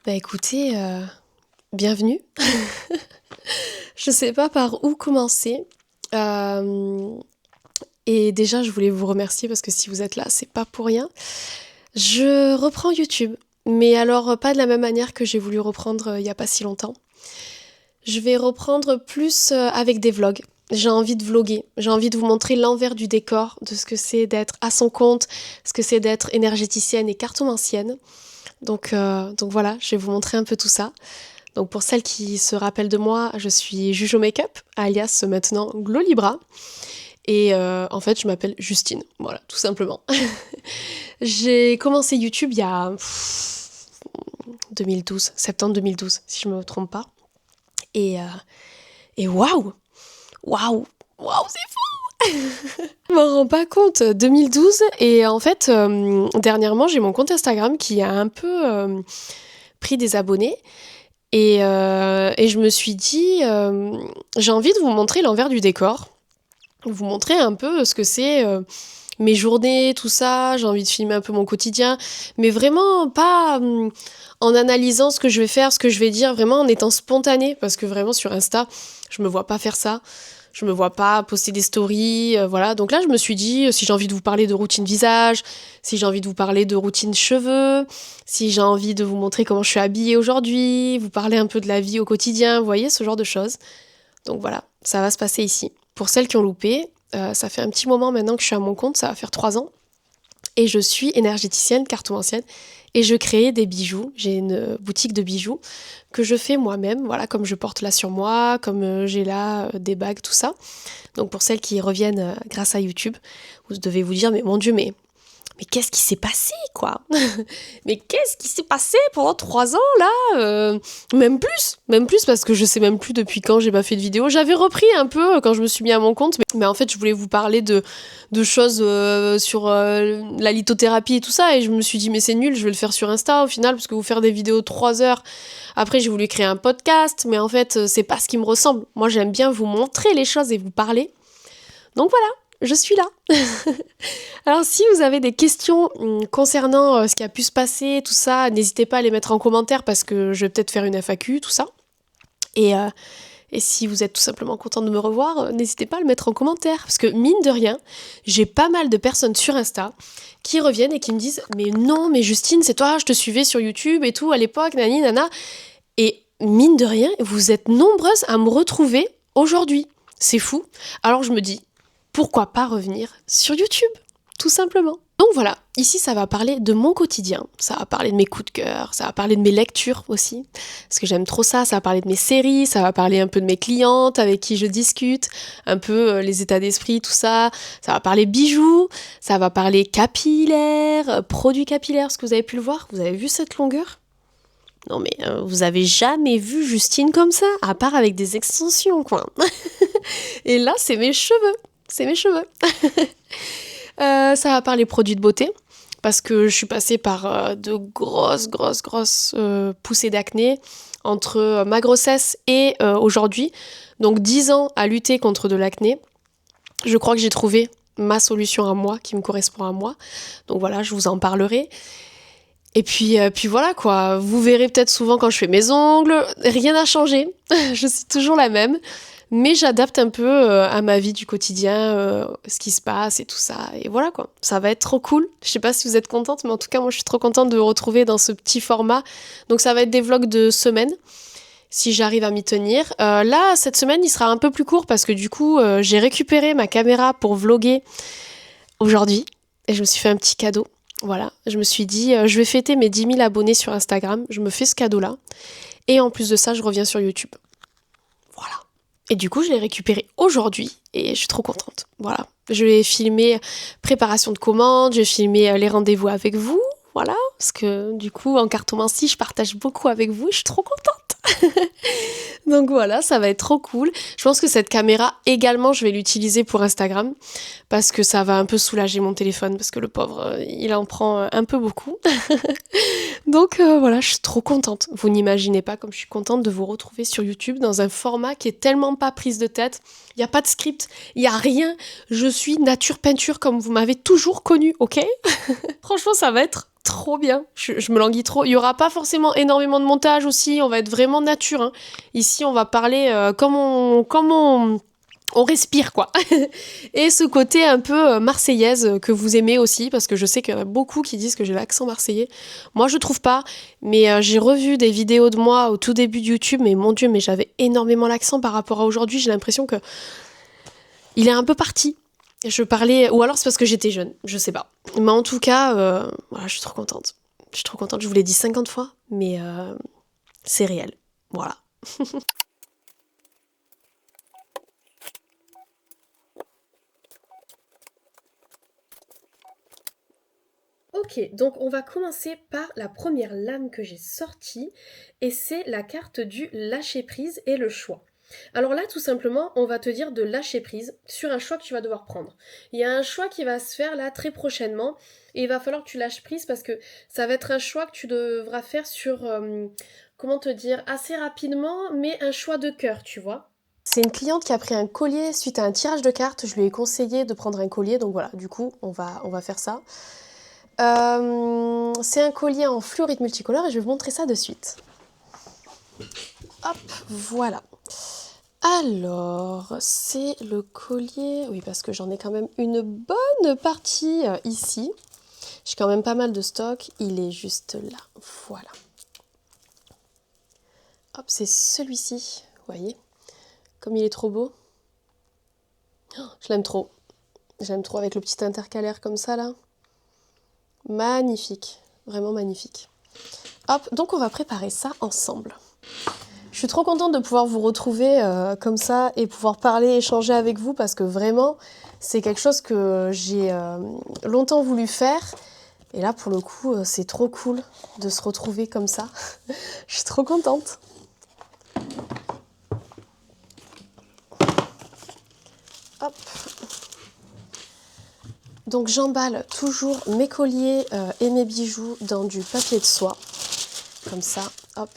Bah écoutez, bienvenue. Je sais pas par où commencer. Hem et déjà, je voulais vous remercier parce que si vous êtes là, c'est pas pour rien. Je reprends YouTube, mais alors, pas de la même manière que j'ai voulu reprendre, il y a pas si longtemps. Je vais reprendre plus, avec des vlogs. J'ai envie de vloguer. J'ai envie de vous montrer l'envers du décor de ce que c'est d'être à son compte, ce que c'est d'être énergéticienne et cartomancienne. Donc voilà, je vais vous montrer un peu tout ça. Donc pour celles qui se rappellent de moi, je suis Jujo Makeup, alias maintenant Glow Libra. Et en fait, je m'appelle Justine. Voilà, tout simplement. J'ai commencé YouTube il y a 2012, septembre 2012, si je me trompe pas. Et, euh, et waouh! Waouh! Waouh, c'est fou! Je m'en rends pas compte. 2012, et en fait, dernièrement, j'ai mon compte Instagram qui a un peu pris des abonnés. Et je me suis dit, j'ai envie de vous montrer l'envers du décor, vous montrer un peu ce que c'est mes journées, tout ça. J'ai envie de filmer un peu mon quotidien, mais vraiment pas en analysant ce que je vais faire, ce que je vais dire, vraiment en étant spontanée, parce que vraiment sur Insta, je me vois pas faire ça. Je me vois pas poster des stories, voilà. Donc là, je me suis dit, si j'ai envie de vous parler de routine visage, si j'ai envie de vous parler de routine cheveux, si j'ai envie de vous montrer comment je suis habillée aujourd'hui, vous parler un peu de la vie au quotidien, vous voyez, ce genre de choses. Donc voilà, ça va se passer ici. Pour celles qui ont loupé, ça fait un petit moment maintenant que je suis à mon compte, ça va faire 3 ans. Et je suis énergéticienne, cartomancienne, et je crée des bijoux. J'ai une boutique de bijoux que je fais moi-même, voilà, comme je porte là sur moi, comme j'ai là des bagues, tout ça. Donc pour celles qui reviennent grâce à YouTube, vous devez vous dire, mais mon Dieu, mais qu'est-ce qui s'est passé, quoi? Mais qu'est-ce qui s'est passé pendant 3 ans, là? Même plus, parce que je sais même plus depuis quand j'ai pas fait de vidéo. J'avais repris un peu quand je me suis mis à mon compte, mais en fait, je voulais vous parler de choses sur la lithothérapie et tout ça, et je me suis dit, mais c'est nul, je vais le faire sur Insta, au final, parce que vous faire des vidéos de 3 heures. Après, j'ai voulu créer un podcast, mais en fait, c'est pas ce qui me ressemble. Moi, j'aime bien vous montrer les choses et vous parler. Donc voilà, je suis là. Alors si vous avez des questions concernant ce qui a pu se passer, tout ça, n'hésitez pas à les mettre en commentaire parce que je vais peut-être faire une FAQ, tout ça. Et, euh, et si vous êtes tout simplement content de me revoir, n'hésitez pas à le mettre en commentaire. Parce que mine de rien, j'ai pas mal de personnes sur Insta qui reviennent et qui me disent « Mais non, mais Justine, c'est toi, je te suivais sur YouTube et tout à l'époque, nani, nana. » Et mine de rien, vous êtes nombreuses à me retrouver aujourd'hui. C'est fou. Alors je me dis, pourquoi pas revenir sur YouTube, tout simplement. Donc voilà, ici ça va parler de mon quotidien, ça va parler de mes coups de cœur, ça va parler de mes lectures aussi, parce que j'aime trop ça, ça va parler de mes séries, ça va parler un peu de mes clientes avec qui je discute, un peu les états d'esprit, tout ça, ça va parler bijoux, ça va parler capillaires, produits capillaires, est-ce que vous avez pu le voir? Vous avez vu cette longueur? Non mais vous avez jamais vu Justine comme ça, à part avec des extensions, quoi. Et là, c'est mes cheveux. C'est mes cheveux. Ça va parler produits de beauté, parce que je suis passée par de grosses poussées d'acné entre ma grossesse et aujourd'hui. Donc 10 ans à lutter contre de l'acné. Je crois que j'ai trouvé ma solution à moi, qui me correspond à moi. Donc voilà, je vous en parlerai. Et puis voilà quoi, vous verrez peut-être souvent quand je fais mes ongles, rien n'a changé, je suis toujours la même, mais j'adapte un peu à ma vie du quotidien, ce qui se passe et tout ça, et voilà quoi, ça va être trop cool. Je sais pas si vous êtes contente, mais en tout cas moi je suis trop contente de vous retrouver dans ce petit format, donc ça va être des vlogs de semaine, si j'arrive à m'y tenir. Là, cette semaine, il sera un peu plus court parce que du coup, j'ai récupéré ma caméra pour vlogger aujourd'hui, et je me suis fait un petit cadeau. Voilà, je me suis dit, je vais fêter mes 10 000 abonnés sur Instagram, je me fais ce cadeau-là, et en plus de ça, je reviens sur YouTube. Voilà. Et du coup, je l'ai récupéré aujourd'hui, et je suis trop contente. Voilà. Je vais filmer préparation de commandes, je vais filmer les rendez-vous avec vous, voilà, parce que du coup, en cartomancie, je partage beaucoup avec vous, et je suis trop contente. Donc voilà, ça va être trop cool. Je pense que cette caméra également, je vais l'utiliser pour Instagram parce que ça va un peu soulager mon téléphone parce que le pauvre, il en prend un peu beaucoup. Donc voilà, je suis trop contente. Vous n'imaginez pas comme je suis contente de vous retrouver sur YouTube dans un format qui est tellement pas prise de tête. Il n'y a pas de script, il n'y a rien. Je suis nature peinture comme vous m'avez toujours connue, ok? Franchement, ça va être trop bien. Je me languis trop. Il y aura pas forcément énormément de montage aussi. On va être vraiment nature, hein. Ici, on va parler on respire, quoi. Et ce côté un peu marseillaise que vous aimez aussi, parce que je sais qu'il y en a beaucoup qui disent que j'ai l'accent marseillais. Moi, je trouve pas, mais j'ai revu des vidéos de moi au tout début de YouTube, mais mon Dieu, mais j'avais énormément l'accent par rapport à aujourd'hui. J'ai l'impression que il est un peu parti. Je parlais, ou alors c'est parce que j'étais jeune, je sais pas. Mais en tout cas, voilà, je suis trop contente. Je suis trop contente, je vous l'ai dit 50 fois, mais c'est réel. Voilà. Ok, donc on va commencer par la première lame que j'ai sortie, et c'est la carte du lâcher prise et le choix. Alors là, tout simplement, on va te dire de lâcher prise sur un choix que tu vas devoir prendre. Il y a un choix qui va se faire là très prochainement, et il va falloir que tu lâches prise parce que ça va être un choix que tu devras faire sur, comment te dire, assez rapidement, mais un choix de cœur, tu vois. C'est une cliente qui a pris un collier suite à un tirage de cartes. Je lui ai conseillé de prendre un collier, donc voilà, du coup, on va faire ça. C'est un collier en fluorite multicolore et je vais vous montrer ça de suite. Hop, voilà. Alors, c'est le collier... Oui, parce que j'en ai quand même une bonne partie ici. J'ai quand même pas mal de stock. Il est juste là. Voilà. Hop, c'est celui-ci. Vous voyez? Comme il est trop beau. Oh, je l'aime trop. J'aime trop avec le petit intercalaire comme ça, là. Magnifique. Vraiment magnifique. Hop, donc on va préparer ça ensemble. Je suis trop contente de pouvoir vous retrouver comme ça et pouvoir parler, échanger avec vous parce que vraiment, c'est quelque chose que j'ai longtemps voulu faire. Et là, pour le coup, c'est trop cool de se retrouver comme ça. Je suis trop contente. Hop. Donc j'emballe toujours mes colliers et mes bijoux dans du papier de soie. Comme ça, hop.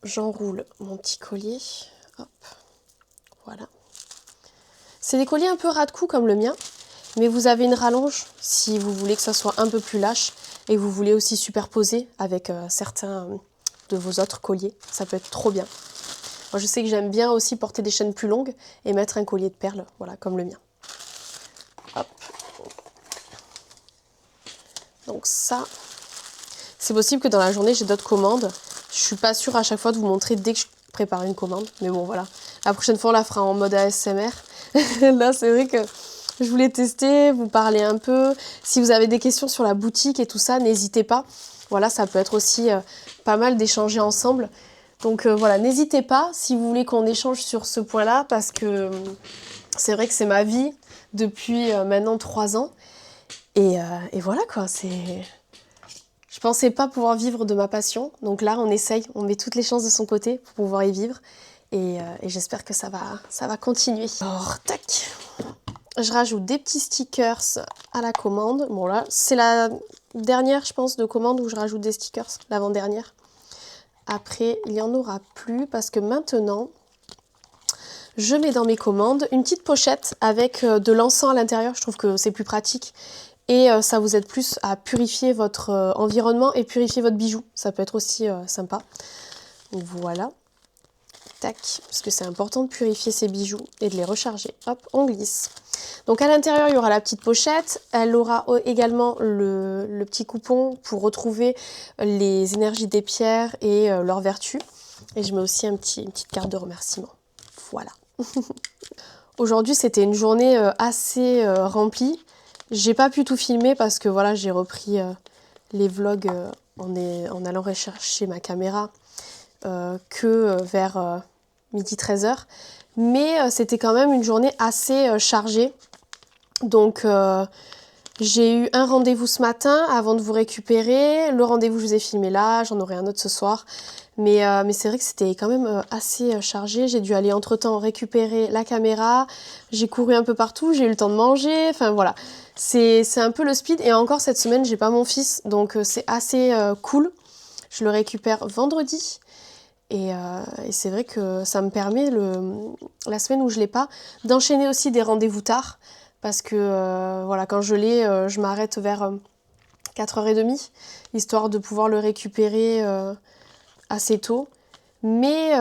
J'enroule mon petit collier. Hop. Voilà. C'est des colliers un peu ras de cou comme le mien, mais vous avez une rallonge si vous voulez que ça soit un peu plus lâche et vous voulez aussi superposer avec certains de vos autres colliers. Ça peut être trop bien. Moi, je sais que j'aime bien aussi porter des chaînes plus longues et mettre un collier de perles, voilà, comme le mien. Hop. Donc ça, c'est possible que dans la journée, j'ai d'autres commandes. Je suis pas sûre à chaque fois de vous montrer dès que je prépare une commande, mais bon, voilà. La prochaine fois, on la fera en mode ASMR. Là, c'est vrai que je voulais tester, vous parler un peu. Si vous avez des questions sur la boutique et tout ça, n'hésitez pas. Voilà, ça peut être aussi pas mal d'échanger ensemble. Donc voilà, n'hésitez pas si vous voulez qu'on échange sur ce point-là, parce que c'est vrai que c'est ma vie depuis maintenant 3 ans. Et voilà quoi, c'est... Je pensais pas pouvoir vivre de ma passion. Donc là, on essaye, on met toutes les chances de son côté pour pouvoir y vivre. Et j'espère que ça va continuer. Alors, tac. Je rajoute des petits stickers à la commande. Bon là, c'est la dernière, je pense, de commande où je rajoute des stickers, l'avant-dernière. Après, il n'y en aura plus parce que maintenant, je mets dans mes commandes une petite pochette avec de l'encens à l'intérieur. Je trouve que c'est plus pratique. Et ça vous aide plus à purifier votre environnement et purifier votre bijou. Ça peut être aussi sympa. Voilà. Tac, parce que c'est important de purifier ses bijoux et de les recharger. Hop, on glisse. Donc à l'intérieur, il y aura la petite pochette. Elle aura également le petit coupon pour retrouver les énergies des pierres et leurs vertus. Et je mets aussi une petite carte de remerciement. Voilà. Aujourd'hui, c'était une journée assez remplie. J'ai pas pu tout filmer parce que voilà, j'ai repris les vlogs en allant rechercher ma caméra que vers midi 13h. Mais c'était quand même une journée assez chargée. Donc j'ai eu un rendez-vous ce matin avant de vous récupérer. Le rendez-vous, je vous ai filmé là, j'en aurai un autre ce soir. Mais c'est vrai que c'était quand même assez chargé. J'ai dû aller entre-temps récupérer la caméra. J'ai couru un peu partout, j'ai eu le temps de manger. Enfin voilà, c'est un peu le speed. Et encore cette semaine, j'ai pas mon fils. Donc c'est assez cool. Je le récupère vendredi. Et c'est vrai que ça me permet, la semaine où je l'ai pas, d'enchaîner aussi des rendez-vous tard. Parce que voilà, quand je l'ai, je m'arrête vers 4h30, histoire de pouvoir le récupérer assez tôt. Mais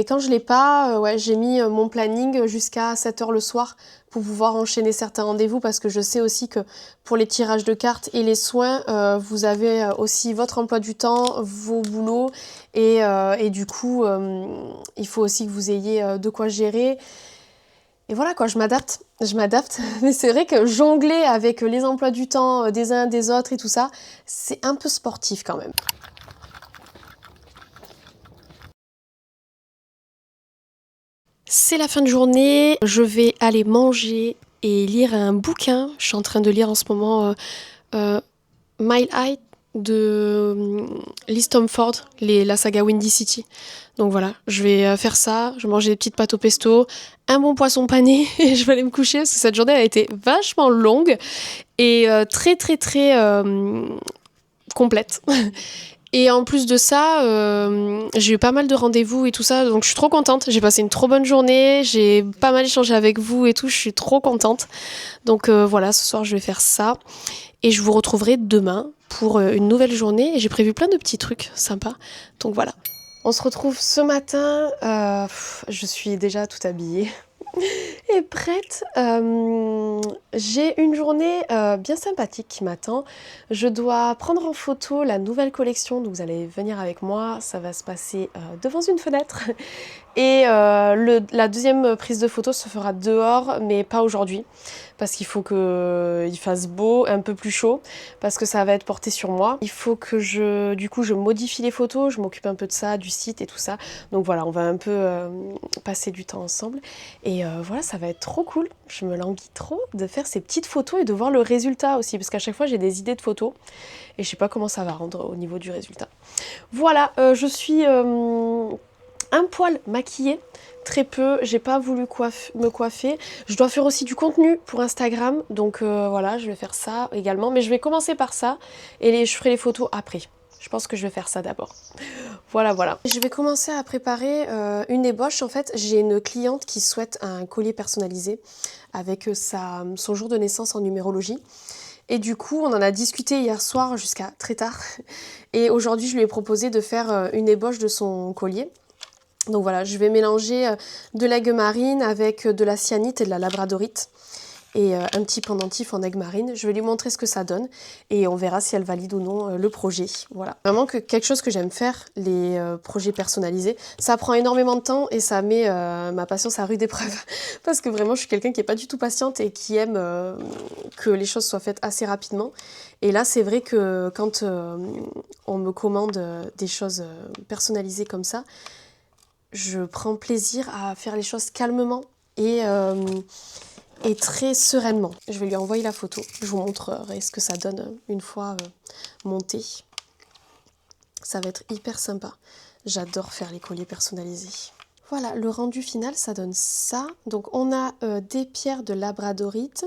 quand je l'ai pas, ouais, j'ai mis mon planning jusqu'à 7h le soir pour pouvoir enchaîner certains rendez-vous parce que je sais aussi que pour les tirages de cartes et les soins, vous avez aussi votre emploi du temps, vos boulots et du coup, il faut aussi que vous ayez de quoi gérer. Et voilà quoi, je m'adapte, mais c'est vrai que jongler avec les emplois du temps des uns des autres et tout ça, c'est un peu sportif quand même. C'est la fin de journée, je vais aller manger et lire un bouquin. Je suis en train de lire en ce moment Mile High de Liz Tomford, la saga Windy City. Donc voilà, je vais faire ça, je vais manger des petites pâtes au pesto, un bon poisson pané et je vais aller me coucher parce que cette journée a été vachement longue et très très très complète. Et en plus de ça, j'ai eu pas mal de rendez-vous et tout ça, donc je suis trop contente. J'ai passé une trop bonne journée, j'ai pas mal échangé avec vous et tout, je suis trop contente. Donc voilà, ce soir je vais faire ça. Et je vous retrouverai demain pour une nouvelle journée. Et j'ai prévu plein de petits trucs sympas. Donc voilà. On se retrouve ce matin. Je suis déjà tout habillée. Et prête. J'ai une journée bien sympathique qui m'attend. Je dois prendre en photo la nouvelle collection, donc vous allez venir avec moi. Ça va se passer devant une fenêtre. Et la deuxième prise de photo se fera dehors, mais pas aujourd'hui. Parce qu'il faut qu'il fasse beau, un peu plus chaud, parce que ça va être porté sur moi. Il faut que je modifie les photos, je m'occupe un peu de ça, du site et tout ça. Donc voilà, on va un peu passer du temps ensemble. Et voilà, ça va être trop cool. Je me languis trop de faire ces petites photos et de voir le résultat aussi, parce qu'à chaque fois j'ai des idées de photos et je sais pas comment ça va rendre au niveau du résultat. Voilà, je suis un poil maquillée, très peu, j'ai pas voulu me coiffer. Je dois faire aussi du contenu pour Instagram, donc voilà, je vais faire ça également. Mais je vais commencer par ça et je ferai les photos après. Je pense que je vais faire ça d'abord. Voilà, voilà. Je vais commencer à préparer une ébauche. En fait, j'ai une cliente qui souhaite un collier personnalisé avec son jour de naissance en numérologie. Et du coup, on en a discuté hier soir jusqu'à très tard. Et aujourd'hui, je lui ai proposé de faire une ébauche de son collier. Donc voilà, je vais mélanger de l'aigue marine avec de la cyanite et de la labradorite et un petit pendentif en aigue marine. Je vais lui montrer ce que ça donne et on verra si elle valide ou non le projet. Voilà. Vraiment quelque chose que j'aime faire, les projets personnalisés. Ça prend énormément de temps et ça met ma patience à rude épreuve parce que vraiment je suis quelqu'un qui n'est pas du tout patiente et qui aime que les choses soient faites assez rapidement. Et là c'est vrai que quand on me commande des choses personnalisées comme ça, je prends plaisir à faire les choses calmement et très sereinement. Je vais lui envoyer la photo. Je vous montrerai ce que ça donne une fois monté. Ça va être hyper sympa. J'adore faire les colliers personnalisés. Voilà, le rendu final, ça donne ça. Donc on a des pierres de labradorite,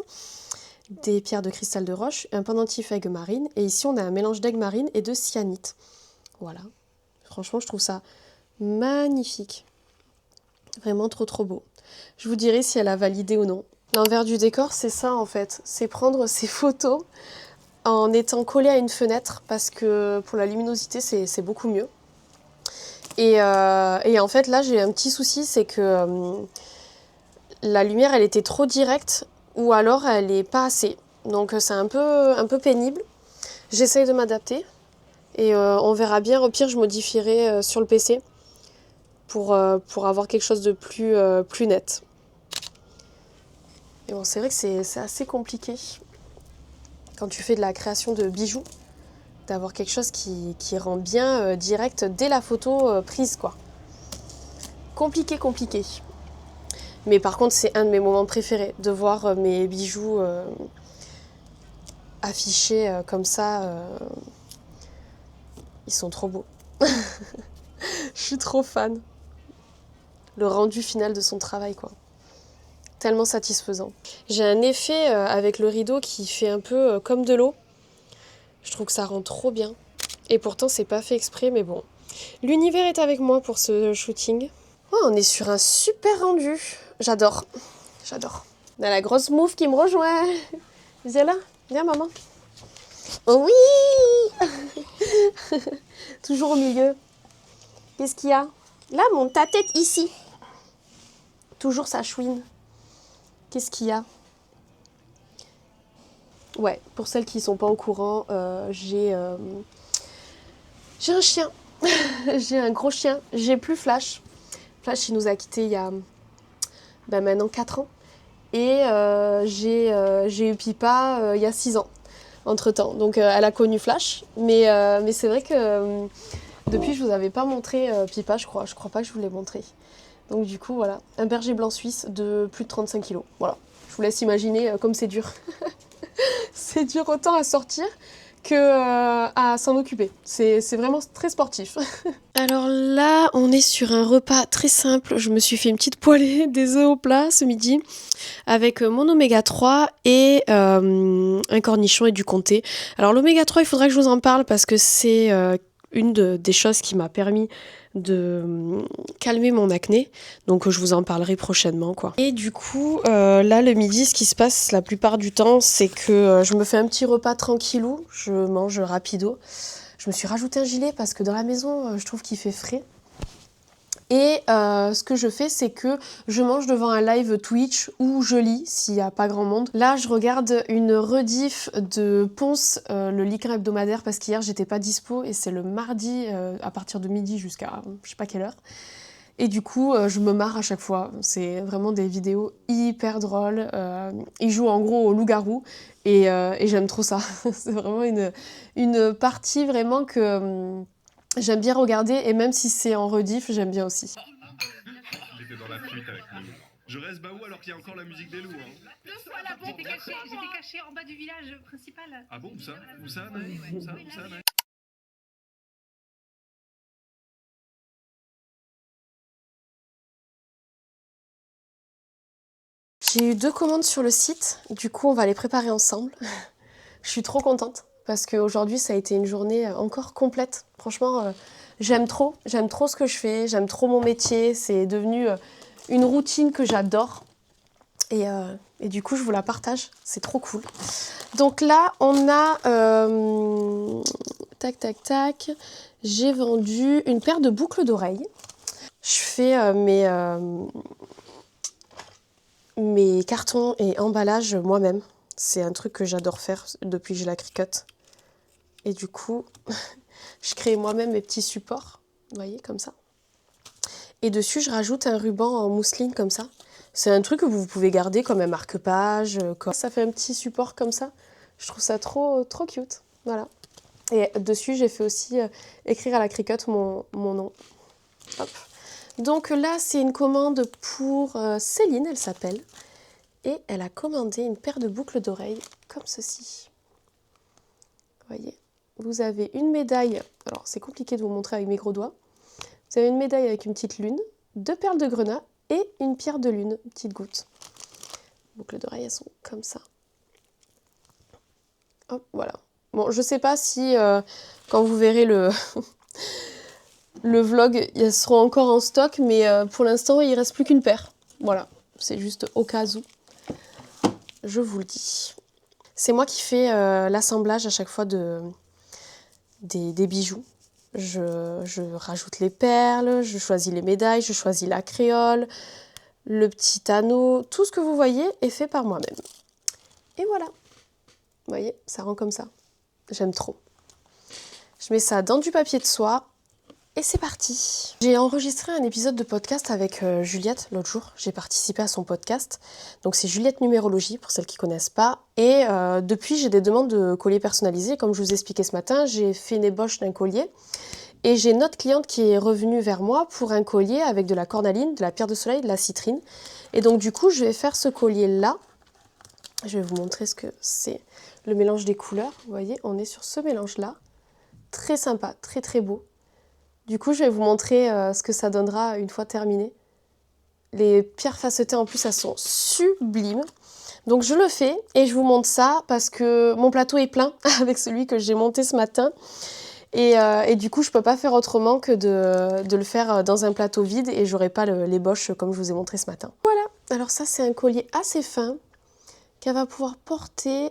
des pierres de cristal de roche, un pendentif aigue marine. Et ici, on a un mélange d'aigue marine et de cyanite. Voilà. Franchement, je trouve ça magnifique. Vraiment trop trop beau. Je vous dirai si elle a validé ou non. L'envers du décor, c'est ça en fait. C'est prendre ces photos en étant collé à une fenêtre parce que pour la luminosité, c'est beaucoup mieux. Et en fait, là, j'ai un petit souci, c'est que la lumière, elle était trop directe ou alors elle est pas assez. Donc c'est un peu pénible. J'essaye de m'adapter et on verra bien. Au pire, je modifierai sur le PC. Pour avoir quelque chose de plus net. Et bon, c'est vrai que c'est assez compliqué quand tu fais de la création de bijoux, d'avoir quelque chose qui rend bien direct dès la photo prise, quoi. Compliqué, compliqué. Mais par contre, c'est un de mes moments préférés, de voir mes bijoux affichés comme ça. Ils sont trop beaux. Je suis trop fan. Le rendu final de son travail, quoi. Tellement satisfaisant. J'ai un effet avec le rideau qui fait un peu comme de l'eau. Je trouve que ça rend trop bien. Et pourtant, c'est pas fait exprès, mais bon. L'univers est avec moi pour ce shooting. Oh, on est sur un super rendu. J'adore. J'adore. On a la grosse mouffe qui me rejoint. Viens là. Viens, maman. Oh oui. Toujours au milieu. Qu'est-ce qu'il y a? Là, monte ta tête ici. Toujours sa chouine. Qu'est-ce qu'il y a? Ouais, pour celles qui sont pas au courant, j'ai un chien. J'ai un gros chien. J'ai plus Flash. Flash, il nous a quittés il y a maintenant 4 ans. Et j'ai eu Pipa il y a 6 ans, entre-temps. Donc elle a connu Flash. Mais c'est vrai que depuis, je vous avais pas montré Pipa, je crois. Je crois pas que je vous l'ai montré. Donc du coup, voilà. Un berger blanc suisse de plus de 35 kilos. Voilà. Je vous laisse imaginer comme c'est dur. C'est dur autant à sortir que à s'en occuper. C'est vraiment très sportif. Alors là, on est sur un repas très simple. Je me suis fait une petite poêlée, des œufs au plat ce midi, avec mon oméga 3 et un cornichon et du comté. Alors l'oméga 3, il faudrait que je vous en parle parce que c'est des choses qui m'a permis de calmer mon acné. Donc je vous en parlerai prochainement, quoi. Et du coup, là le midi, ce qui se passe la plupart du temps, c'est que je me fais un petit repas tranquillou, je mange rapido. Je me suis rajouté un gilet parce que dans la maison, je trouve qu'il fait frais. Et ce que je fais, c'est que je mange devant un live Twitch ou je lis s'il n'y a pas grand monde. Là, je regarde une rediff de Ponce, le Liquin hebdomadaire, parce qu'hier, j'étais pas dispo et c'est le mardi à partir de midi jusqu'à je sais pas quelle heure. Et du coup, je me marre à chaque fois. C'est vraiment des vidéos hyper drôles. Il joue en gros au loup-garou et j'aime trop ça. C'est vraiment une partie vraiment que j'aime bien regarder et même si c'est en rediff, j'aime bien aussi. J'étais dans la fuite avec nous. Je reste Baou alors qu'il y a encore la musique des loups. Hein. Deux fois la bombe. J'étais cachée en bas du village principal. Ah bon, où ça? Où ça, Naï? Où ça, Naï? J'ai eu 2 commandes sur le site, du coup on va les préparer ensemble. Je suis trop contente parce qu'aujourd'hui ça a été une journée encore complète. Franchement, j'aime trop ce que je fais, j'aime trop mon métier, c'est devenu une routine que j'adore. Et du coup je vous la partage, c'est trop cool. Donc là on a, tac, j'ai vendu une paire de boucles d'oreilles. Je fais mes cartons et emballages moi-même. C'est un truc que j'adore faire depuis que j'ai la Cricut. Et du coup, je crée moi-même mes petits supports, vous voyez, comme ça. Et dessus, je rajoute un ruban en mousseline comme ça. C'est un truc que vous pouvez garder comme un marque-page. Ça fait un petit support comme ça. Je trouve ça trop, trop cute. Voilà. Et dessus, j'ai fait aussi écrire à la Cricut mon nom. Hop. Donc là, c'est une commande pour Céline, elle s'appelle. Et elle a commandé une paire de boucles d'oreilles comme ceci. Vous voyez, vous avez une médaille. Alors, c'est compliqué de vous montrer avec mes gros doigts. Vous avez une médaille avec une petite lune, 2 perles de grenat et une pierre de lune, une petite goutte. Les boucles d'oreilles, elles sont comme ça. Hop, voilà. Bon, je sais pas si quand vous verrez le vlog, elles seront encore en stock, mais pour l'instant, il ne reste plus qu'une paire. Voilà, c'est juste au cas où. Je vous le dis. C'est moi qui fais l'assemblage à chaque fois des bijoux. Je rajoute les perles, je choisis les médailles, je choisis la créole, le petit anneau. Tout ce que vous voyez est fait par moi-même. Et voilà. Vous voyez, ça rend comme ça. J'aime trop. Je mets ça dans du papier de soie. Et c'est parti. J'ai enregistré un épisode de podcast avec Juliette l'autre jour. J'ai participé à son podcast. Donc c'est Juliette Numérologie, pour celles qui ne connaissent pas. Et depuis, j'ai des demandes de colliers personnalisés. Comme je vous expliquais ce matin, j'ai fait une ébauche d'un collier. Et j'ai une autre cliente qui est revenue vers moi pour un collier avec de la cornaline, de la pierre de soleil, de la citrine. Et donc du coup, je vais faire ce collier-là. Je vais vous montrer ce que c'est. Le mélange des couleurs. Vous voyez, on est sur ce mélange-là. Très sympa, très très beau. Du coup, je vais vous montrer ce que ça donnera une fois terminé. Les pierres facetées, en plus, elles sont sublimes. Donc, je le fais et je vous montre ça parce que mon plateau est plein avec celui que j'ai monté ce matin. Et du coup, je ne peux pas faire autrement que de le faire dans un plateau vide et j'aurai pas l'ébauche comme je vous ai montré ce matin. Voilà. Alors ça, c'est un collier assez fin qu'elle va pouvoir porter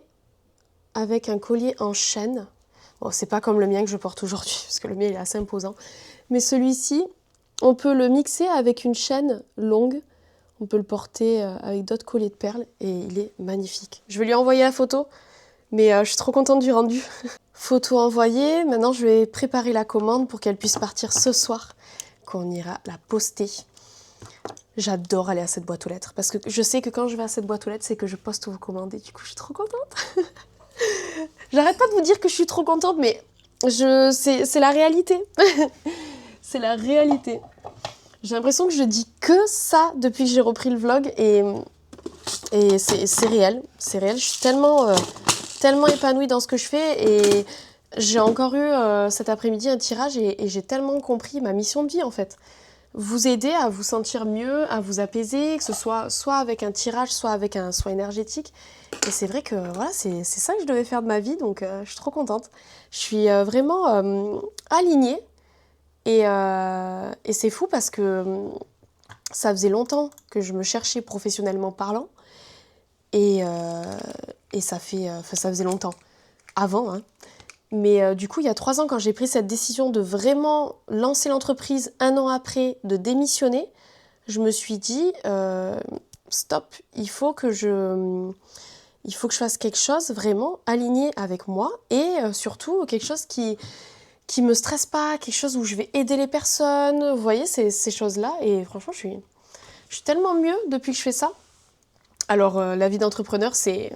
avec un collier en chaîne. Bon, c'est pas comme le mien que je porte aujourd'hui, parce que le mien il est assez imposant. Mais celui-ci, on peut le mixer avec une chaîne longue. On peut le porter avec d'autres colliers de perles et il est magnifique. Je vais lui envoyer la photo, mais je suis trop contente du rendu. Photo envoyée, maintenant je vais préparer la commande pour qu'elle puisse partir ce soir, qu'on ira la poster. J'adore aller à cette boîte aux lettres, parce que je sais que quand je vais à cette boîte aux lettres, c'est que je poste vos commandes et du coup je suis trop contente. J'arrête pas de vous dire que je suis trop contente, mais c'est la réalité. C'est la réalité. J'ai l'impression que je dis que ça depuis que j'ai repris le vlog et c'est réel. C'est réel. Je suis tellement épanouie dans ce que je fais et j'ai encore eu cet après-midi un tirage et j'ai tellement compris ma mission de vie en fait. Vous aider à vous sentir mieux, à vous apaiser, que ce soit avec un tirage, soit avec un soin énergétique. Et c'est vrai que voilà, c'est ça que je devais faire de ma vie, donc je suis trop contente. Je suis vraiment alignée et c'est fou parce que ça faisait longtemps que je me cherchais professionnellement parlant et ça faisait longtemps, avant, hein. Mais du coup, il y a 3 ans, quand j'ai pris cette décision de vraiment lancer l'entreprise, 1 an après, de démissionner, je me suis dit, stop, il faut que je fasse quelque chose vraiment aligné avec moi et surtout quelque chose qui me stresse pas, quelque chose où je vais aider les personnes, vous voyez, ces choses-là. Et franchement, je suis tellement mieux depuis que je fais ça. Alors, la vie d'entrepreneur, c'est...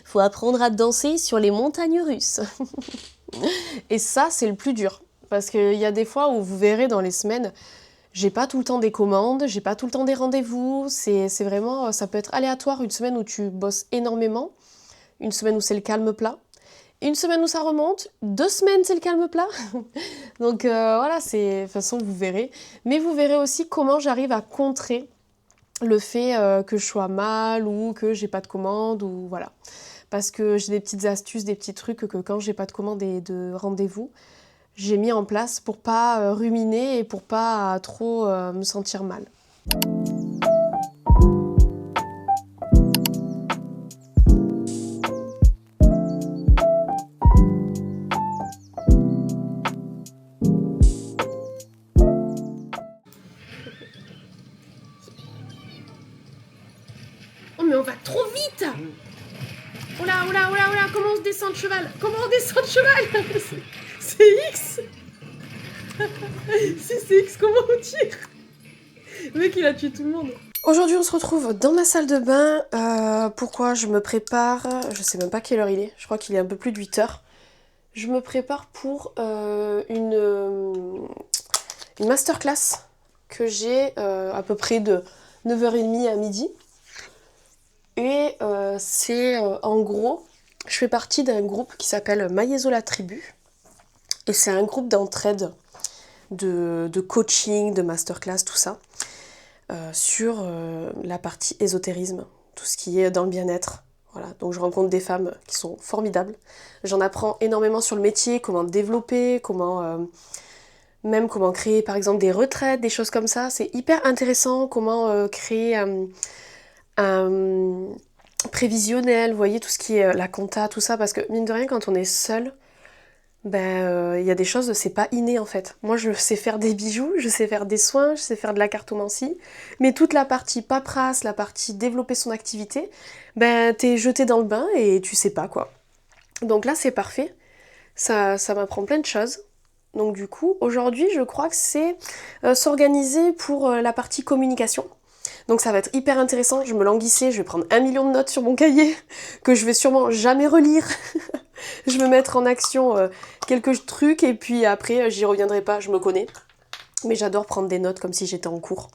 Faut apprendre à danser sur les montagnes russes. Et ça, c'est le plus dur. Parce qu'il y a des fois où vous verrez dans les semaines, j'ai pas tout le temps des commandes, j'ai pas tout le temps des rendez-vous. C'est vraiment, ça peut être aléatoire. Une semaine où tu bosses énormément, une semaine où c'est le calme plat, une semaine où ça remonte, 2 semaines c'est le calme plat. Donc voilà, de toute façon vous verrez. Mais vous verrez aussi comment j'arrive à contrer le fait que je sois mal ou que j'ai pas de commande ou voilà. Parce que j'ai des petites astuces, des petits trucs que quand j'ai pas de commande et de rendez-vous, j'ai mis en place pour pas ruminer et pour pas trop me sentir mal. Oh mais on va trop vite! Oh là, comment on se descend de cheval? Comment on descend de cheval? C'est X! Si c'est X, comment on tire? Le mec il a tué tout le monde. Aujourd'hui on se retrouve dans ma salle de bain. Pourquoi je me prépare? Je sais même pas quelle heure il est, je crois qu'il est un peu plus de 8 heures. Je me prépare pour une masterclass que j'ai à peu près de 9h30 à midi. Et c'est en gros, je fais partie d'un groupe qui s'appelle Maiezo la tribu. Et c'est un groupe d'entraide, de coaching, de masterclass, tout ça, sur la partie ésotérisme, tout ce qui est dans le bien-être. Voilà, donc je rencontre des femmes qui sont formidables. J'en apprends énormément sur le métier, comment développer, comment créer par exemple des retraites, des choses comme ça. C'est hyper intéressant, comment créer un prévisionnel, vous voyez, tout ce qui est la compta, tout ça, parce que mine de rien, quand on est seul, il y a des choses, c'est pas inné en fait. Moi, je sais faire des bijoux, je sais faire des soins, je sais faire de la cartomancie, mais toute la partie paperasse, la partie développer son activité, t'es jeté dans le bain et tu sais pas quoi. Donc là, c'est parfait. Ça m'apprend plein de choses. Donc du coup, aujourd'hui, je crois que c'est s'organiser pour la partie communication. Donc ça va être hyper intéressant, je me languissais, je vais prendre 1 million de notes sur mon cahier, que je vais sûrement jamais relire. Je vais mettre en action quelques trucs et puis après j'y reviendrai pas, je me connais. Mais j'adore prendre des notes comme si j'étais en cours.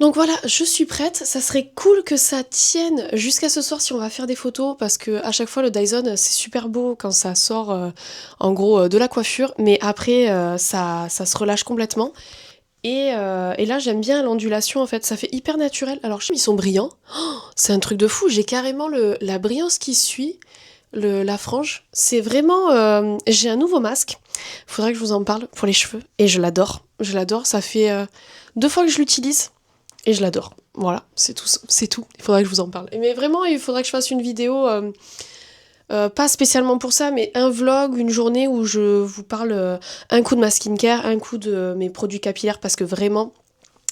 Donc voilà, je suis prête. Ça serait cool que ça tienne jusqu'à ce soir si on va faire des photos parce que à chaque fois le Dyson c'est super beau quand ça sort en gros de la coiffure, mais après ça se relâche complètement. Et là j'aime bien l'ondulation en fait, ça fait hyper naturel. Alors je sais, ils sont brillants. Oh, c'est un truc de fou, j'ai carrément la brillance qui suit la frange. C'est vraiment... j'ai un nouveau masque, faudrait que je vous en parle pour les cheveux. Et je l'adore, ça fait 2 fois que je l'utilise. Et je l'adore. Voilà, c'est tout. C'est tout. Il faudrait que je vous en parle. Mais vraiment, il faudrait que je fasse une vidéo, pas spécialement pour ça, mais un vlog, une journée où je vous parle un coup de ma skincare, un coup de mes produits capillaires, parce que vraiment,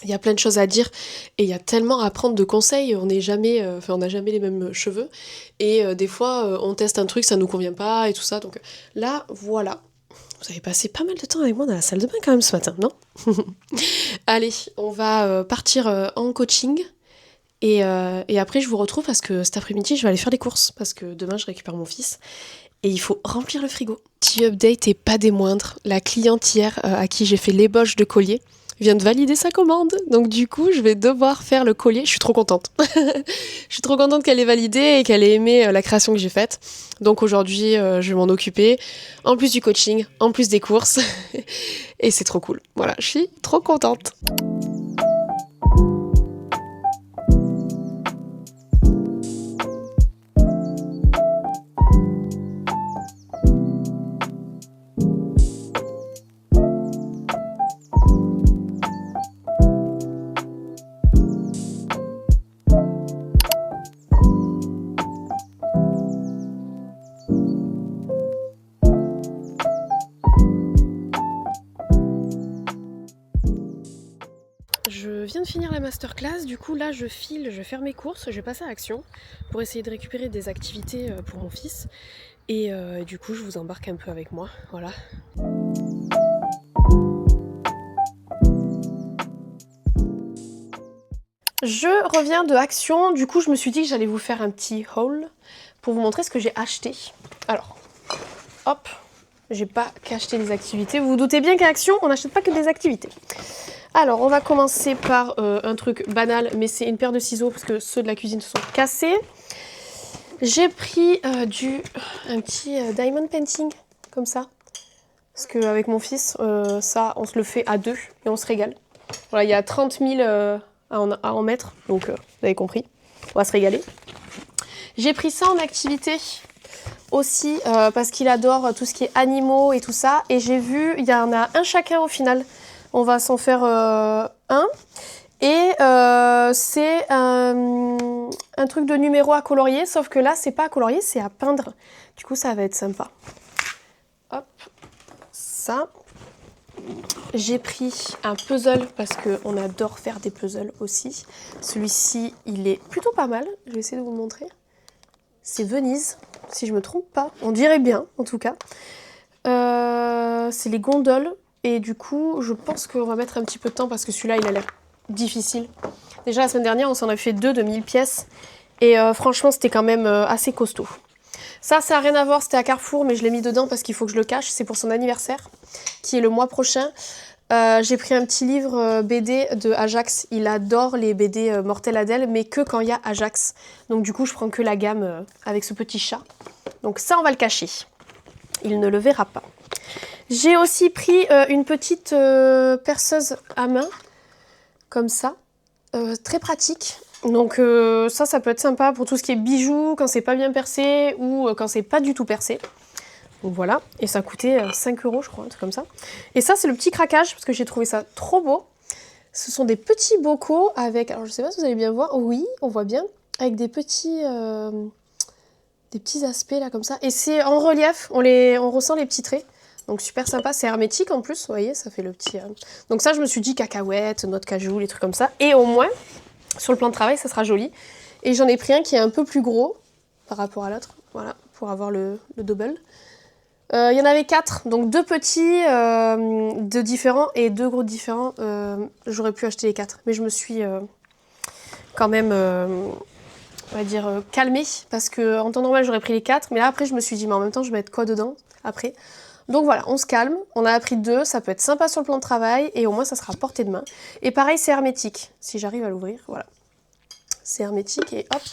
il y a plein de choses à dire et il y a tellement à prendre de conseils. On n'est jamais, on n'a jamais les mêmes cheveux. Et des fois, on teste un truc, ça nous convient pas et tout ça. Donc là, voilà. Vous avez passé pas mal de temps avec moi dans la salle de bain quand même ce matin, non? Allez, on va partir en coaching et après je vous retrouve parce que cet après-midi je vais aller faire des courses parce que demain je récupère mon fils et il faut remplir le frigo. Petit update et pas des moindres, la cliente hier à qui j'ai fait l'ébauche de collier vient de valider sa commande, donc du coup je vais devoir faire le collier, je suis trop contente. Je suis trop contente qu'elle ait validé et qu'elle ait aimé la création que j'ai faite. Donc aujourd'hui je vais m'en occuper, en plus du coaching, en plus des courses, et c'est trop cool. Voilà, je suis trop contente. Je viens de finir la masterclass, du coup là je file, je vais faire mes courses, je vais passer à Action pour essayer de récupérer des activités pour mon fils et du coup je vous embarque un peu avec moi, voilà. Je reviens de Action, du coup je me suis dit que j'allais vous faire un petit haul pour vous montrer ce que j'ai acheté. Alors, hop, j'ai pas qu'acheté des activités, vous vous doutez bien qu'à Action on n'achète pas que des activités. Alors, on va commencer par un truc banal, mais c'est une paire de ciseaux parce que ceux de la cuisine se sont cassés. J'ai pris un petit diamond painting, comme ça. Parce qu'avec mon fils, ça, on se le fait à 2 et on se régale. Voilà, il y a 30 000 à en mettre, donc vous avez compris. On va se régaler. J'ai pris ça en activité aussi, parce qu'il adore tout ce qui est animaux et tout ça. Et j'ai vu, il y en a un chacun au final. On va s'en faire un. Et c'est un truc de numéro à colorier, sauf que là, c'est pas à colorier, c'est à peindre. Du coup, ça va être sympa. Hop, ça. J'ai pris un puzzle parce qu'on adore faire des puzzles aussi. Celui-ci, il est plutôt pas mal. Je vais essayer de vous le montrer. C'est Venise, si je me trompe pas. On dirait bien, en tout cas. C'est les gondoles. Et du coup, je pense qu'on va mettre un petit peu de temps parce que celui-là, il a l'air difficile. Déjà, la semaine dernière, on s'en a fait 2 de 1000 pièces. Et franchement, c'était quand même assez costaud. Ça n'a rien à voir, c'était à Carrefour, mais je l'ai mis dedans parce qu'il faut que je le cache. C'est pour son anniversaire, qui est le mois prochain. J'ai pris un petit livre BD de Ajax. Il adore les BD Mortel Adèle, mais que quand il y a Ajax. Donc du coup, je prends que la gamme avec ce petit chat. Donc ça, on va le cacher. Il ne le verra pas. J'ai aussi pris une petite perceuse à main, comme ça, très pratique. Donc ça peut être sympa pour tout ce qui est bijoux, quand c'est pas bien percé ou quand c'est pas du tout percé. Donc voilà, et ça coûtait 5 € je crois, un truc comme ça. Et ça c'est le petit craquage, parce que j'ai trouvé ça trop beau. Ce sont des petits bocaux avec, alors je sais pas si vous allez bien voir, oui, on voit bien, avec des petits aspects là comme ça. Et c'est en relief, on ressent les petits traits. Donc super sympa, c'est hermétique en plus, vous voyez, ça fait le petit... Donc ça, je me suis dit cacahuètes, noix de cajou, les trucs comme ça. Et au moins, sur le plan de travail, ça sera joli. Et j'en ai pris un qui est un peu plus gros par rapport à l'autre, voilà, pour avoir le double. Il y en avait 4, donc 2 petits de différents et 2 gros différents. J'aurais pu acheter les 4, mais je me suis quand même, on va dire, calmée. Parce qu'en temps normal, j'aurais pris les 4, mais là, après, je me suis dit, mais en même temps, je vais mettre quoi dedans après? Donc voilà, on se calme, on a appris 2, ça peut être sympa sur le plan de travail et au moins ça sera à portée de main. Et pareil, c'est hermétique, si j'arrive à l'ouvrir, voilà. C'est hermétique et hop,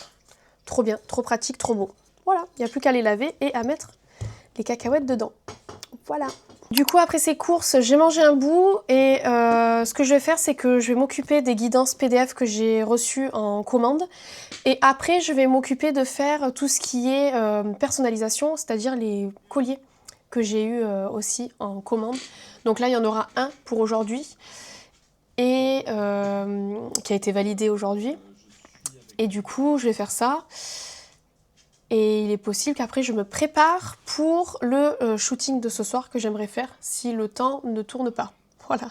trop bien, trop pratique, trop beau. Voilà, il n'y a plus qu'à les laver et à mettre les cacahuètes dedans. Voilà. Du coup, après ces courses, j'ai mangé un bout et ce que je vais faire, c'est que je vais m'occuper des guidances PDF que j'ai reçues en commande. Et après, je vais m'occuper de faire tout ce qui est personnalisation, c'est-à-dire les colliers que j'ai eu aussi en commande. Donc là, il y en aura un pour aujourd'hui et qui a été validé aujourd'hui. Et du coup, je vais faire ça. Et il est possible qu'après je me prépare pour le shooting de ce soir que j'aimerais faire si le temps ne tourne pas. Voilà.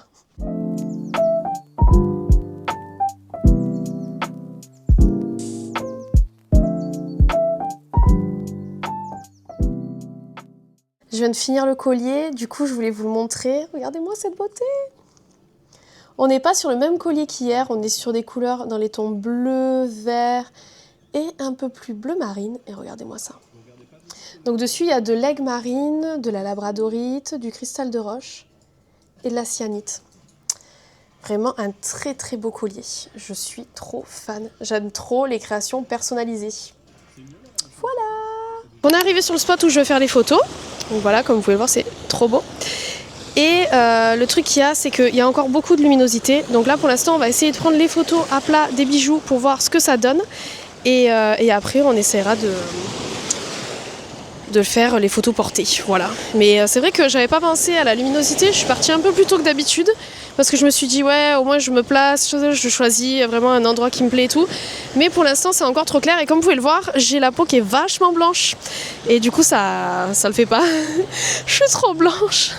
Je viens de finir le collier, du coup je voulais vous le montrer. Regardez-moi cette beauté! On n'est pas sur le même collier qu'hier, on est sur des couleurs dans les tons bleu, vert et un peu plus bleu marine. Et regardez-moi ça. Donc dessus, il y a de l'aigle marine, de la labradorite, du cristal de roche et de la cyanite. Vraiment un très très beau collier. Je suis trop fan. J'aime trop les créations personnalisées. Voilà. On est arrivé sur le spot où je vais faire les photos. Donc voilà, comme vous pouvez le voir, c'est trop beau. Et le truc qu'il y a, c'est qu'il y a encore beaucoup de luminosité. Donc là, pour l'instant, on va essayer de prendre les photos à plat des bijoux pour voir ce que ça donne. Et après, on essaiera de faire les photos portées, voilà. Mais c'est vrai que j'avais pas pensé à la luminosité, je suis partie un peu plus tôt que d'habitude, parce que je me suis dit, ouais, au moins je me place, je choisis vraiment un endroit qui me plaît et tout. Mais pour l'instant, c'est encore trop clair, et comme vous pouvez le voir, j'ai la peau qui est vachement blanche. Et du coup, ça le fait pas. Je suis trop blanche.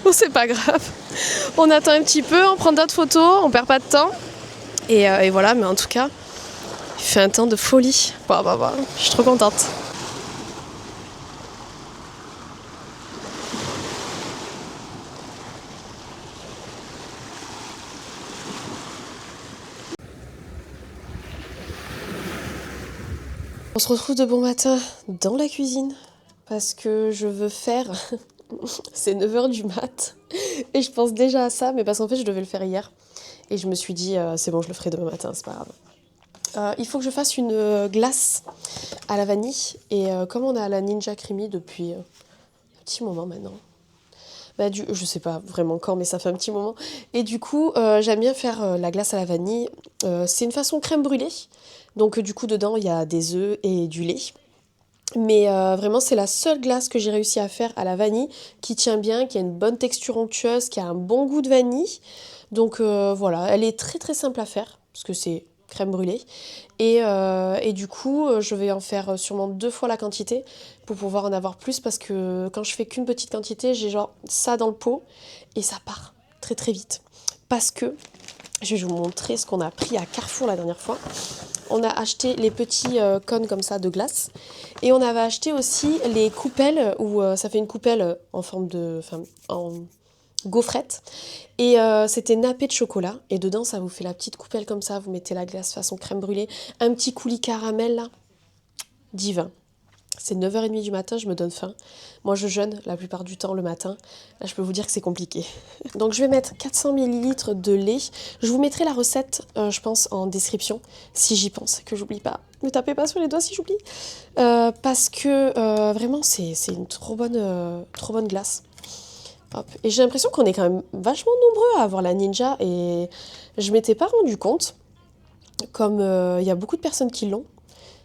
Bon, c'est pas grave. On attend un petit peu, on prend d'autres photos, on perd pas de temps. Et voilà, mais en tout cas, il fait un temps de folie. Bah, je suis trop contente. On se retrouve de bon matin dans la cuisine parce que je veux faire... C'est 9h du mat et je pense déjà à ça, mais parce qu'en fait je devais le faire hier et je me suis dit c'est bon, je le ferai demain matin, c'est pas grave. Il faut que je fasse une glace à la vanille et comme on a la Ninja Creamy depuis un petit moment maintenant, je sais pas vraiment quand, mais ça fait un petit moment. Et du coup, j'aime bien faire la glace à la vanille. C'est une façon crème brûlée. Donc du coup, dedans, il y a des œufs et du lait. Mais vraiment, c'est la seule glace que j'ai réussi à faire à la vanille, qui tient bien, qui a une bonne texture onctueuse, qui a un bon goût de vanille. Donc voilà, elle est très très simple à faire, parce que c'est crème brûlée. Et du coup, je vais en faire sûrement 2 fois la quantité pour pouvoir en avoir plus, parce que quand je fais qu'une petite quantité, j'ai genre ça dans le pot et ça part très très vite. Parce que, je vais vous montrer ce qu'on a pris à Carrefour la dernière fois. On a acheté les petits cônes comme ça de glace et on avait acheté aussi les coupelles où ça fait une coupelle en forme de... en gaufrette. Et c'était nappé de chocolat. Et dedans, ça vous fait la petite coupelle comme ça. Vous mettez la glace façon crème brûlée. Un petit coulis caramel là. Divin. C'est 9h30 du matin, je me donne faim. Moi, je jeûne la plupart du temps le matin. Là, je peux vous dire que c'est compliqué. Donc, je vais mettre 400 ml de lait. Je vous mettrai la recette, je pense, en description, si j'y pense, que j'oublie pas. Ne tapez pas sur les doigts si j'oublie. Parce que vraiment, c'est une trop bonne glace. Hop. Et j'ai l'impression qu'on est quand même vachement nombreux à avoir la Ninja. Et je m'étais pas rendu compte, comme il y a beaucoup de personnes qui l'ont.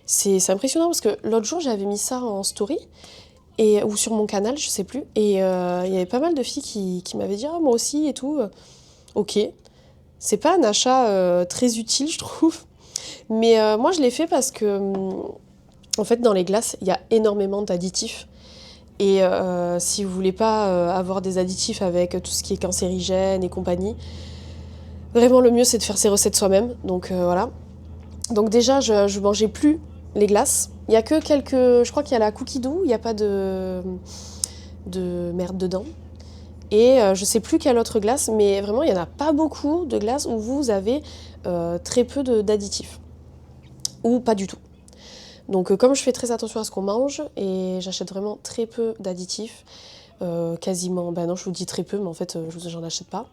C'est impressionnant parce que l'autre jour j'avais mis ça en story ou sur mon canal, je sais plus, et il y avait pas mal de filles qui m'avaient dit ah, moi aussi et tout. Ok, c'est pas un achat très utile je trouve, mais moi je l'ai fait parce que en fait dans les glaces il y a énormément d'additifs et si vous voulez pas avoir des additifs avec tout ce qui est cancérigène et compagnie, vraiment le mieux c'est de faire ses recettes soi-même, donc voilà. Donc déjà je mangeais plus les glaces. Il y a que quelques... Je crois qu'il y a la cookie doux, il n'y a pas de merde dedans. Et je sais plus quelle autre glace, mais vraiment, il n'y en a pas beaucoup de glaces où vous avez très peu d'additifs. Ou pas du tout. Donc comme je fais très attention à ce qu'on mange, et j'achète vraiment très peu d'additifs, quasiment, ben non, je vous dis très peu, mais en fait, j'en achète pas.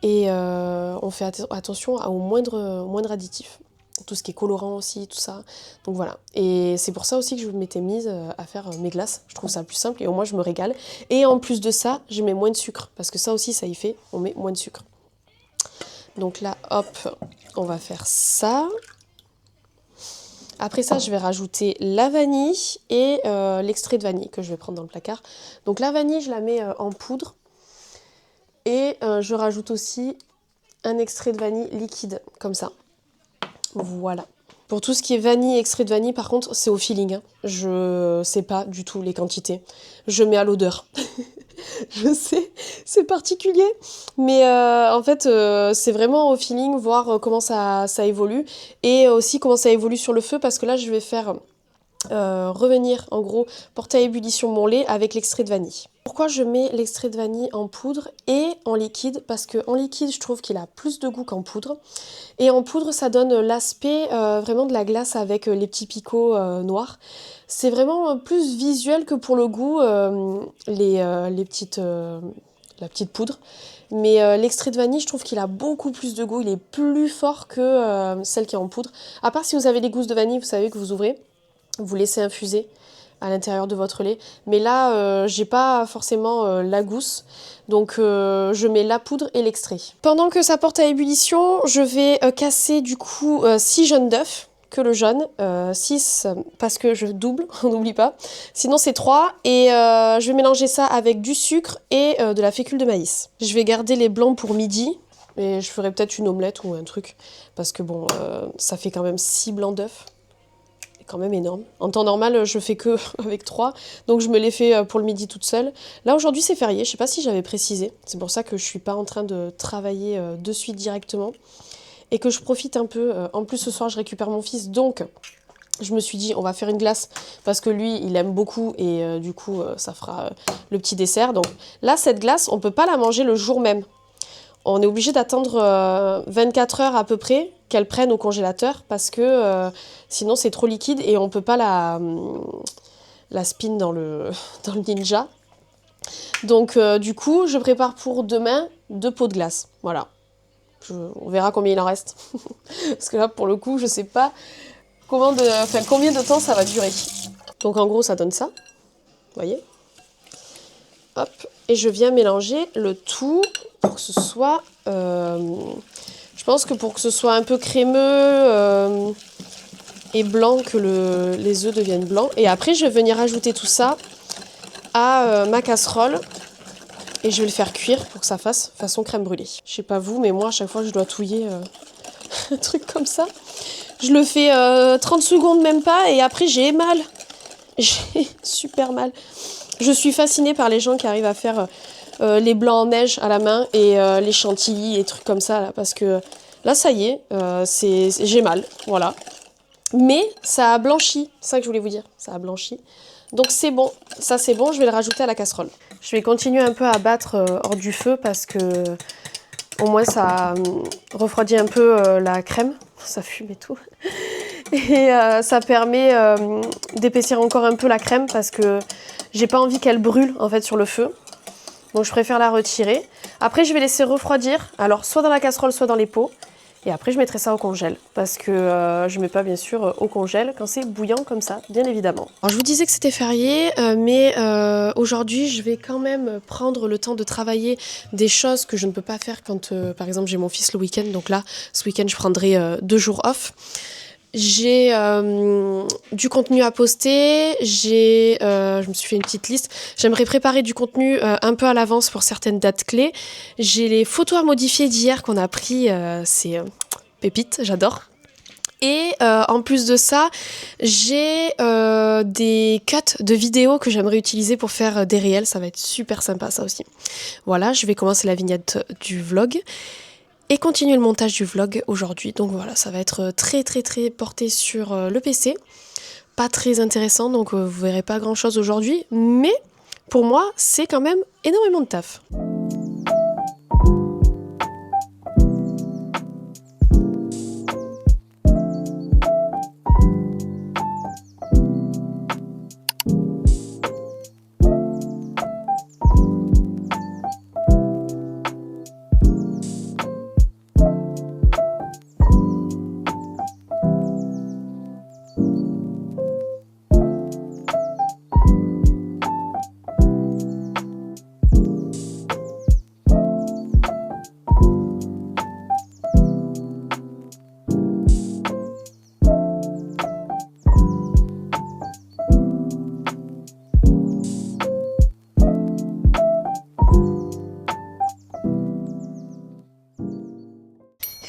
Et on fait attention au moindre additif. Tout ce qui est colorant aussi, tout ça. Donc voilà. Et c'est pour ça aussi que je m'étais mise à faire mes glaces. Je trouve ça plus simple et au moins je me régale. Et en plus de ça, je mets moins de sucre. Parce que ça aussi, ça y fait, on met moins de sucre. Donc là, hop, on va faire ça. Après ça, je vais rajouter la vanille et l'extrait de vanille que je vais prendre dans le placard. Donc la vanille, je la mets en poudre. Et je rajoute aussi un extrait de vanille liquide, comme ça. Voilà. Pour tout ce qui est vanille, extrait de vanille, par contre, c'est au feeling. Hein. Je sais pas du tout les quantités. Je mets à l'odeur. Je sais, c'est particulier. Mais en fait, c'est vraiment au feeling, voir comment ça évolue. Et aussi comment ça évolue sur le feu, parce que là, je vais faire revenir, en gros, porter à ébullition mon lait avec l'extrait de vanille. Pourquoi je mets l'extrait de vanille en poudre et en liquide? Parce qu'en liquide, je trouve qu'il a plus de goût qu'en poudre. Et en poudre, ça donne l'aspect vraiment de la glace avec les petits picots noirs. C'est vraiment plus visuel que pour le goût, la petite poudre. Mais l'extrait de vanille, je trouve qu'il a beaucoup plus de goût. Il est plus fort que celle qui est en poudre. À part si vous avez des gousses de vanille, vous savez que vous ouvrez, vous laissez infuser à l'intérieur de votre lait. Mais là, j'ai pas forcément la gousse. Donc je mets la poudre et l'extrait. Pendant que ça porte à ébullition, je vais casser du coup 6 jaunes d'œufs, que le jaune. 6 parce que je double, on n'oublie pas. Sinon c'est 3. Et je vais mélanger ça avec du sucre et de la fécule de maïs. Je vais garder les blancs pour midi. Et je ferai peut-être une omelette ou un truc. Parce que bon, ça fait quand même 6 blancs d'œufs. Quand même énorme. En temps normal, je fais que avec 3, donc je me les fais pour le midi toute seule. Là, aujourd'hui, c'est férié, je sais pas si j'avais précisé. C'est pour ça que je suis pas en train de travailler de suite directement et que je profite un peu. En plus, ce soir, je récupère mon fils, donc je me suis dit, on va faire une glace parce que lui, il aime beaucoup et du coup, ça fera le petit dessert. Donc là, cette glace, on peut pas la manger le jour même. On est obligé d'attendre 24 heures à peu près qu'elle prenne au congélateur parce que sinon c'est trop liquide et on peut pas la spin dans le Ninja. Donc du coup, je prépare pour demain 2 pots de glace. Voilà. On verra combien il en reste. Parce que là, pour le coup, je sais pas combien de temps ça va durer. Donc en gros, ça donne ça. Vous voyez ? Hop. Et je viens mélanger le tout pour que ce soit... je pense que pour que ce soit un peu crémeux et blanc, que les œufs deviennent blancs. Et après, je vais venir ajouter tout ça à ma casserole. Et je vais le faire cuire pour que ça fasse façon crème brûlée. Je sais pas vous, mais moi, à chaque fois que je dois touiller un truc comme ça, je le fais 30 secondes, même pas. Et après, j'ai mal. J'ai super mal. Je suis fascinée par les gens qui arrivent à faire les blancs en neige à la main et les chantilly et trucs comme ça. Là, parce que là, ça y est, j'ai mal. Voilà. Mais ça a blanchi. C'est ça que je voulais vous dire. Ça a blanchi. Donc c'est bon. Ça, c'est bon. Je vais le rajouter à la casserole. Je vais continuer un peu à battre hors du feu parce que au moins ça refroidit un peu la crème. Ça fume et tout. Et ça permet d'épaissir encore un peu la crème parce que j'ai pas envie qu'elle brûle en fait sur le feu. Donc je préfère la retirer. Après je vais laisser refroidir, alors soit dans la casserole, soit dans les pots. Et après je mettrai ça au congèle. Parce que je mets pas bien sûr au congèle quand c'est bouillant comme ça, bien évidemment. Alors je vous disais que c'était férié, mais aujourd'hui je vais quand même prendre le temps de travailler des choses que je ne peux pas faire quand par exemple j'ai mon fils le week-end. Donc là, ce week-end je prendrai 2 jours off. J'ai du contenu à poster, je me suis fait une petite liste. J'aimerais préparer du contenu un peu à l'avance pour certaines dates clés. J'ai les photos à modifier d'hier qu'on a pris, c'est pépite, j'adore. Et en plus de ça, j'ai des cuts de vidéos que j'aimerais utiliser pour faire des réels. Ça va être super sympa ça aussi. Voilà, je vais commencer la vignette du vlog. Et continuer le montage du vlog aujourd'hui. Donc voilà, ça va être très porté sur le PC. Pas très intéressant, donc vous verrez pas grand chose aujourd'hui. Mais pour moi, c'est quand même énormément de taf.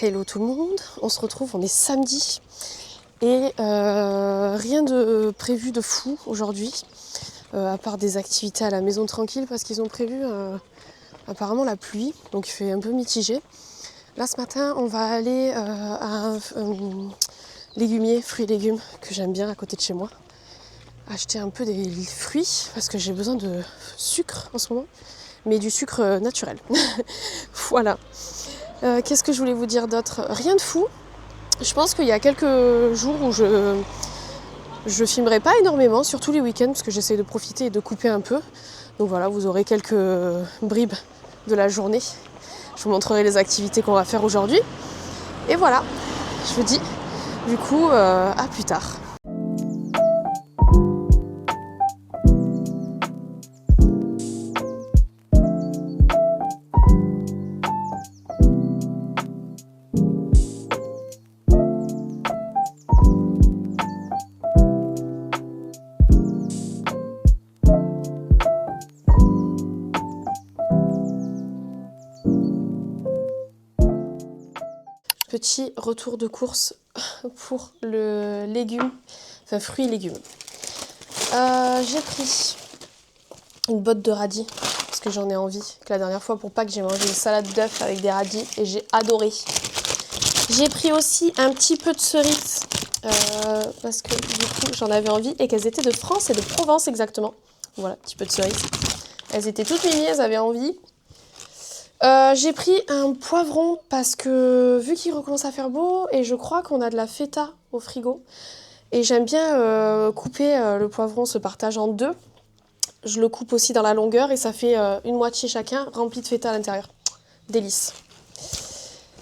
Hello tout le monde, on se retrouve, on est samedi et rien de prévu de fou aujourd'hui, à part des activités à la maison tranquille parce qu'ils ont prévu apparemment la pluie, donc il fait un peu mitigé. Là ce matin on va aller à un légumier, fruits et légumes que j'aime bien à côté de chez moi, acheter un peu des fruits parce que j'ai besoin de sucre en ce moment, mais du sucre naturel. Voilà. Qu'est-ce que je voulais vous dire d'autre? Rien de fou. Je pense qu'il y a quelques jours où je filmerai pas énormément, surtout les week-ends, parce que j'essaie de profiter et de couper un peu. Donc voilà, vous aurez quelques bribes de la journée. Je vous montrerai les activités qu'on va faire aujourd'hui. Et voilà, je vous dis du coup à plus tard. Petit retour de course pour le légume, enfin fruits et légumes. J'ai pris une botte de radis parce que j'en ai envie. Que la dernière fois pour Pâques j'ai mangé une salade d'œufs avec des radis et j'ai adoré. J'ai pris aussi un petit peu de cerises parce que du coup j'en avais envie et qu'elles étaient de France et de Provence exactement. Voilà, un petit peu de cerises. Elles étaient toutes mimi, elles avaient envie. J'ai pris un poivron parce que vu qu'il recommence à faire beau et je crois qu'on a de la feta au frigo et j'aime bien couper le poivron, se partage en deux. Je le coupe aussi dans la longueur et ça fait une moitié chacun rempli de feta à l'intérieur. Délice.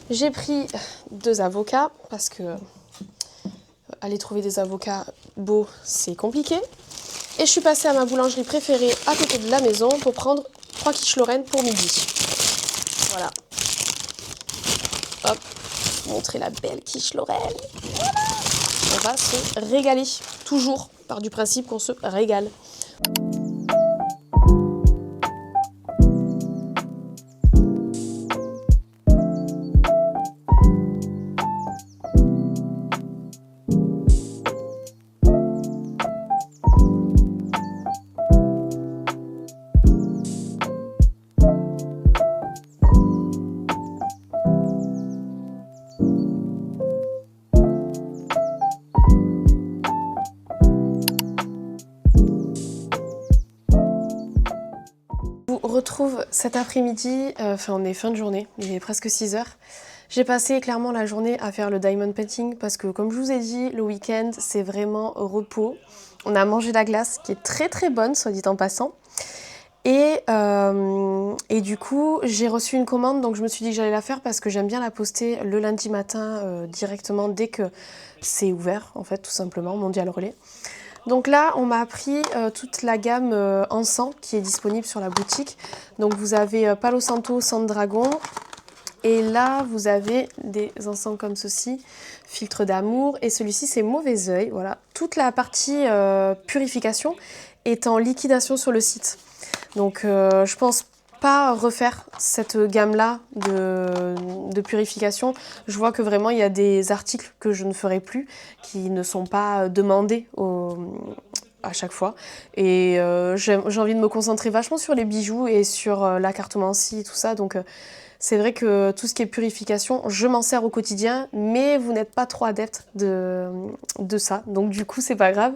J'ai pris 2 avocats parce que aller trouver des avocats beaux c'est compliqué. Et je suis passée à ma boulangerie préférée à côté de la maison pour prendre 3 quiches Lorraine pour midi. Voilà. Hop, montrer la belle quiche Lorraine. Voilà. On va se régaler. Toujours par du principe qu'on se régale. Retrouve cet après-midi, on est fin de journée, il est presque 6h. J'ai passé clairement la journée à faire le diamond painting parce que comme je vous ai dit, le week-end c'est vraiment repos. On a mangé la glace qui est très très bonne, soit dit en passant. Et du coup j'ai reçu une commande, donc je me suis dit que j'allais la faire parce que j'aime bien la poster le lundi matin directement dès que c'est ouvert en fait, tout simplement, Mondial Relais. Donc là, on m'a pris toute la gamme encens qui est disponible sur la boutique. Donc vous avez Palo Santo, Sang de Dragon. Et là, vous avez des encens comme ceci, filtre d'amour. Et celui-ci, c'est Mauvais Oeil. Voilà. Toute la partie purification est en liquidation sur le site. Donc je pense pas refaire cette gamme-là de purification. Je vois que vraiment il y a des articles que je ne ferai plus, qui ne sont pas demandés à chaque fois. Et j'ai envie de me concentrer vachement sur les bijoux et sur la cartomancie et tout ça. Donc c'est vrai que tout ce qui est purification, je m'en sers au quotidien, mais vous n'êtes pas trop adepte de ça. Donc du coup c'est pas grave.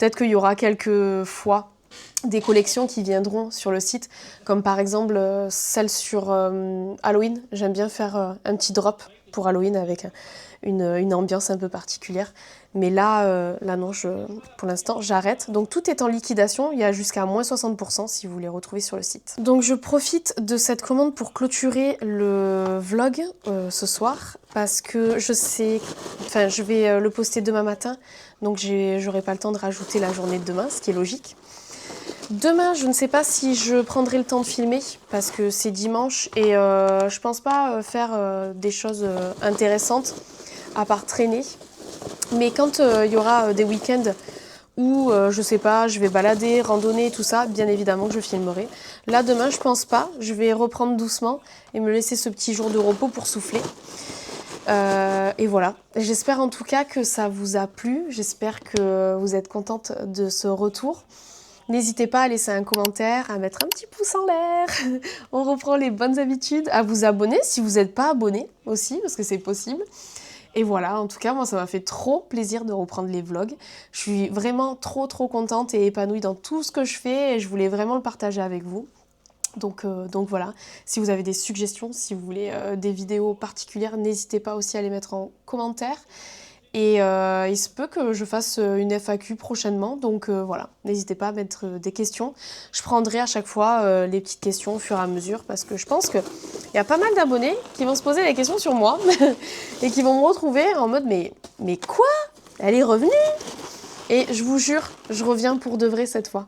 Peut-être qu'il y aura quelques fois des collections qui viendront sur le site, comme par exemple celle sur Halloween. J'aime bien faire un petit drop pour Halloween avec une ambiance un peu particulière. Mais là non, pour l'instant, j'arrête. Donc tout est en liquidation, il y a jusqu'à moins 60% si vous les retrouvez sur le site. Donc je profite de cette commande pour clôturer le vlog ce soir, parce que je vais le poster demain matin, donc j'aurai pas le temps de rajouter la journée de demain, ce qui est logique. Demain, je ne sais pas si je prendrai le temps de filmer parce que c'est dimanche et je pense pas faire des choses intéressantes à part traîner. Mais quand il y aura des week-ends où, je sais pas, je vais balader, randonner, tout ça, bien évidemment que je filmerai. Là, demain, je pense pas. Je vais reprendre doucement et me laisser ce petit jour de repos pour souffler. Et voilà, j'espère en tout cas que ça vous a plu, j'espère que vous êtes contente de ce retour. N'hésitez pas à laisser un commentaire, à mettre un petit pouce en l'air, on reprend les bonnes habitudes, à vous abonner si vous n'êtes pas abonné aussi, parce que c'est possible. Et voilà, en tout cas, moi, ça m'a fait trop plaisir de reprendre les vlogs. Je suis vraiment trop contente et épanouie dans tout ce que je fais et je voulais vraiment le partager avec vous. Donc voilà, si vous avez des suggestions, si vous voulez des vidéos particulières, n'hésitez pas aussi à les mettre en commentaire. Et il se peut que je fasse une FAQ prochainement, donc voilà, n'hésitez pas à mettre des questions. Je prendrai à chaque fois les petites questions au fur et à mesure, parce que je pense qu'il y a pas mal d'abonnés qui vont se poser des questions sur moi, et qui vont me retrouver en mode mais quoi? Elle est revenue? Et je vous jure, je reviens pour de vrai cette fois.